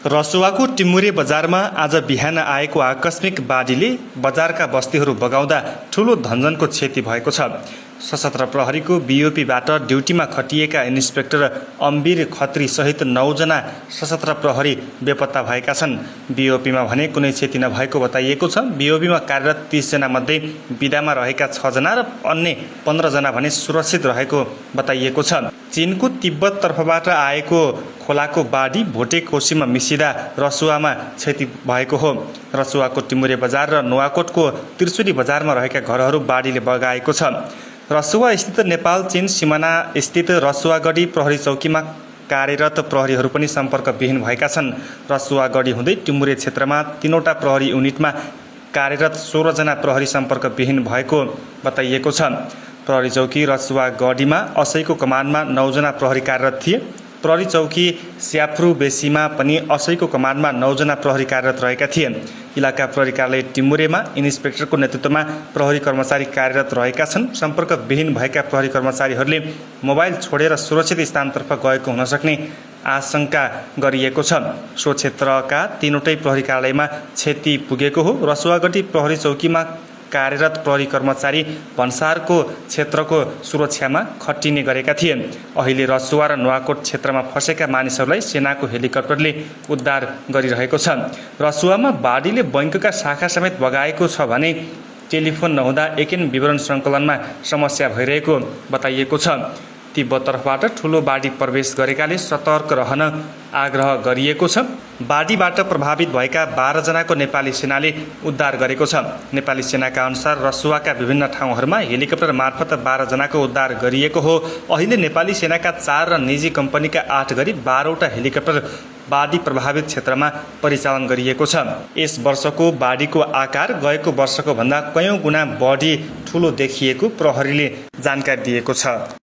रसुवाको टिमुरे बजारमा आज बिहान आएको आकस्मिक बाढीले बजारका बस्तीहरू बगाउँदा ठूलो धनजनको क्षति भएको छ। सशस्त्र प्रहरीको बीओपीबाट ड्युटीमा खटिएका इन्सपेक्टर अम्बिर खत्री सहित 9 जना सशस्त्र प्रहरी बेपत्ता भएका छन्। बीओपीमा भने कुनै क्षति नभएको बताइएको छ। बीओपीमा कार्यरत 30 जना मध्ये बिदामा रहेका 6 जना र अन्य 15 जना भने सुरक्षित रहेको बताइएको छ। चीनको तिब्बत तर्फबाट आएको खोलाको बाढी भोटे कोसीमा मिसिदा रसुवामा क्षति भएको हो। रसुवाको टिमुरे बजार र नुवाकोटको त्रिशुली बजारमा रहेका घरहरू बाढीले बगाएको छ। रसुवा स्थित नेपाल चीन सिमाना स्थित रसुवागढी प्रहरी चौकीमा कार्यरत प्रहरीहरू पनि सम्पर्कविहीन भएका छन्। रसुवागढी हुँदै टिमुरे क्षेत्रमा 3वटा प्रहरी युनिटमा कार्यरत 16 जना प्रहरी सम्पर्कविहीन भएको बताइएको छ। प्रहरी चौकी रसुवागढीमा असैको कमानमा 9 जना प्रहरी कार्यरत थिए। प्रहरी चौकी स्याफ्रु बेसीमा पनि असैको कमानमा 9 जना प्रहरी कार्यरत रहेका थिए। इलाका प्रहरी कार्यालय टिमुरेमा इन्सपेक्टरको नेतृत्वमा प्रहरी कर्मचारी कार्यरत रहेका छन्। सम्पर्कविहीन भएका प्रहरी कर्मचारीहरूले मोबाइल छोडेर सुरक्षित स्थानतर्फ गएको हुन सक्ने आशंका गरिएको छ। सो क्षेत्रका 3वटै प्रहरी कार्यालयमा क्षति पुगेको हो। रसुवागढी प्रहरी चौकीमा कार्यरत प्रहरी कर्मचारी भन्सारको क्षेत्रको सुरक्षामा खटिने गरेका थिए। अहिले रसुवा र नुवाकोट क्षेत्रमा फँसेका मानिसहरूलाई सेनाको हेलिकप्टरले उद्धार गरिरहेको छ। रसुवामा बाढीले बैंकका शाखा समेत बगाएको छ भने टेलिफोन नहुँदा एकेन विवरण सङ्कलनमा समस्या भइरहेको बताइएको छ। तिब्बततर्फबाट ठूलो बाढी प्रवेश गरेकाले सतर्क रहन आग्रह गरिएको छ। बाढीबाट प्रभावित भएका 12 जनाको नेपाली सेनाले उद्धार गरेको छ। नेपाली सेनाका अनुसार रसुवाका विभिन्न ठाउँहरूमा हेलिकप्टर मार्फत 12 जनाको उद्धार गरिएको हो। अहिले नेपाली सेनाका 4 र निजी कम्पनीका 8 गरी 12वटा हेलिकप्टर बाढी प्रभावित क्षेत्रमा परिचालन गरिएको छ। यस वर्षको बाढीको आकार गएको वर्षको भन्दा कयौं गुणा बढी ठूलो देखिएको प्रहरीले जानकारी दिएको छ।